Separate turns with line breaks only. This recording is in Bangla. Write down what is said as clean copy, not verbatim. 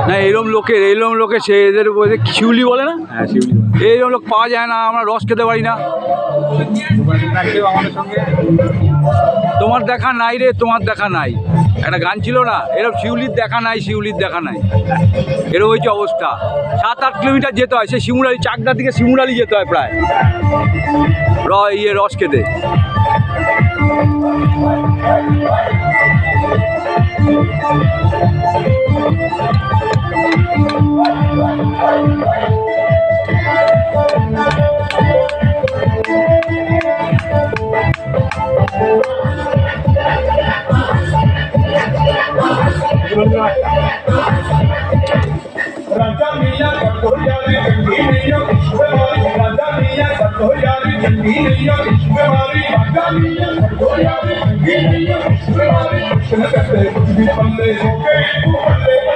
না এরকম লোকে সে এদের শিউলি বলে না,
হ্যাঁ শিউলি
এইরকম লোক পাওয়া যায় না, আমরা রস খেতে পারি না।
আমাদের সঙ্গে
তোমার দেখা নাই রে, তোমার দেখা নাই, একটা গান ছিল না, এরকম শিউলির দেখা নাই, শিউলির দেখা নাই, এরকম হয়েছে অবস্থা। 7-8 কিলোমিটার যেতে হয়, সে শিমুরালি, চাকদা থেকে শিমুরালি যেতে হয় প্রায় রস খেতে।
राजा मियां कटोरियारी जंगी नैया विश्ववारी राजा मियां कटोरियारी जंगी नैया विश्ववारी राजा मियां कटोरियारी जंगी नैया विश्ववारी कृष्ण कहते कुछ भी पल्ले हो गए